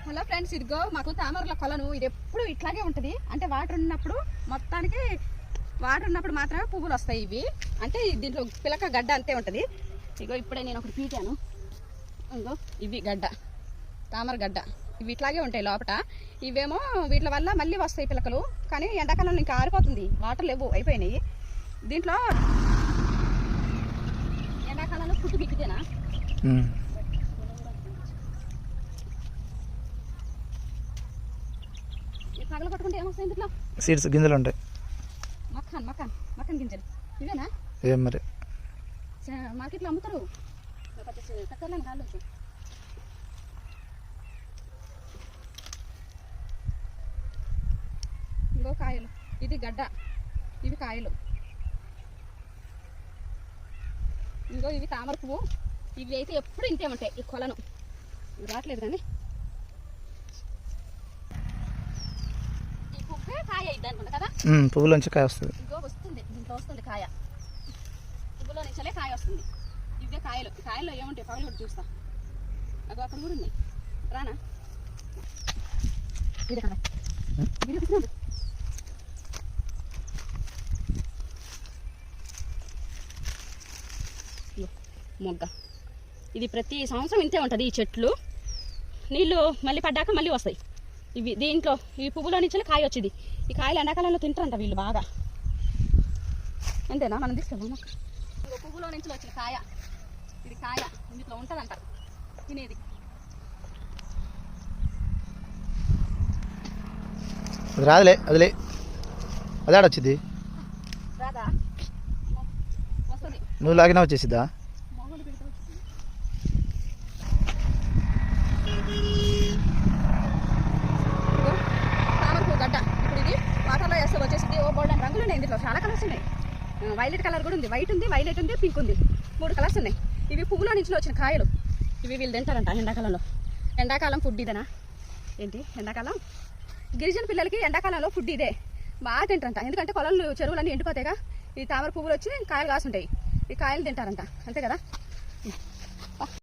Hello friends, ఇదిగో మాకు తామరల కొలను. ఇది ఎప్పుడు ఇట్లాగే ఉంటుంది. అంటే వాటర్ ఉన్నప్పుడు మొత్తానికి వాటర్ ఉన్నప్పుడు మాత్రమే పువ్వులు వస్తాయి. ఇవి అంటే దీంట్లో పిలక గడ్డ అంతే ఉంటుంది. ఇగో ఇప్పుడే నేను ఒకటి పీటాను. ఇగో ఇవి గడ్డ, తామర గడ్డ. ఇవి ఇట్లాగే ఉంటాయి లోపల. ఇవేమో వీటి వల్ల మళ్ళీ వస్తాయి పిలకలు. కానీ ఎండాకాలంలో ఇంకా ఆరిపోతుంది, వాటర్ లేవు, అయిపోయినాయి. దీంట్లో ఎండాకాలంలో పుట్టు బిక్కితేనా పగల కొట్టుకుంటే ఏమొస్తాయి? ఇంట్లో సీడ్స్ గింజలు ఉంటాయి. మక్కన్ మక్కన్ మక్కన్ గింజలు ఇవేనా? ఏం మరి మార్కెట్లో అమ్ముతారు. చక్కర్లను కాళ్ళు ఇంకో కాయలు. ఇది గడ్డ, ఇవి కాయలు. ఇంకో ఇవి తామర పువ్వు. ఇవి అయితే ఎప్పుడు ఇంతే ఉంటాయి. ఈ కొలను ఇవి రావట్లేదు కానీ ఈ పువ్వే కాయ ఇది అనుకుంటా కదా. పువ్వులోంచి కాయ వస్తుంది. ఇంకో వస్తుంది, దీంట్లో వస్తుంది కాయ. పువ్వులో నుంచలే కాయ వస్తుంది. ఇవే కాయలు. కాయల్లో ఏముంటాయి పగలు కూడా చూస్తా. అగో అక్కడ కూడా ఉన్నాయి. రానా మొగ్గ. ఇది ప్రతి సంవత్సరం ఇంతే ఉంటుంది. ఈ చెట్లు నీళ్ళు మళ్ళీ పడ్డాక మళ్ళీ వస్తాయి. ఇవి దీంట్లో ఈ పువ్వులో నుంచి కాయ వచ్చింది. ఈ కాయలు ఎండాకాలంలో తింటారంట వీళ్ళు బాగా. అంతేనా? మనం తీసుకెళ్దాం. ఇంకో పువ్వులో నుంచి వచ్చిన కాయ. ఇది కాయ ఇందులో ఉంటుందంట తినేది. రాదులే, అదిలే, అదే ఆడొచ్చింది. రాదా? వస్తుంది. నువ్వు లాగినా వచ్చేసిద్దా? తామరపు గడ్డ. ఇప్పుడు ఇది వాటర్లో వేస్తే వచ్చేసింది. ఓ గోల్డెన్ రంగులు ఉన్నాయి. ఇందులో చాలా కలర్స్ ఉన్నాయి. వైలెట్ కలర్ కూడా ఉంది, వైట్ ఉంది, వైలెట్ ఉంది, పింక్ ఉంది. 3 కలర్స్ ఉన్నాయి. ఇవి పువ్వులో నుంచి వచ్చిన కాయలు. ఇవి వీళ్ళు తింటారంట ఎండాకాలంలో. ఎండాకాలం ఫుడ్ ఇదేనా ఏంటి? ఎండాకాలం గిరిజన పిల్లలకి ఎండాకాలంలో ఫుడ్ ఇదే. బాగా తింటారంట. ఎందుకంటే పొలాలు చెరువులన్నీ ఎండిపోతాయిగా. ఈ తామర పువ్వులు వచ్చి కాయలు కాసుంటాయి. ఈ కాయలు తింటారంట. అంతే కదా.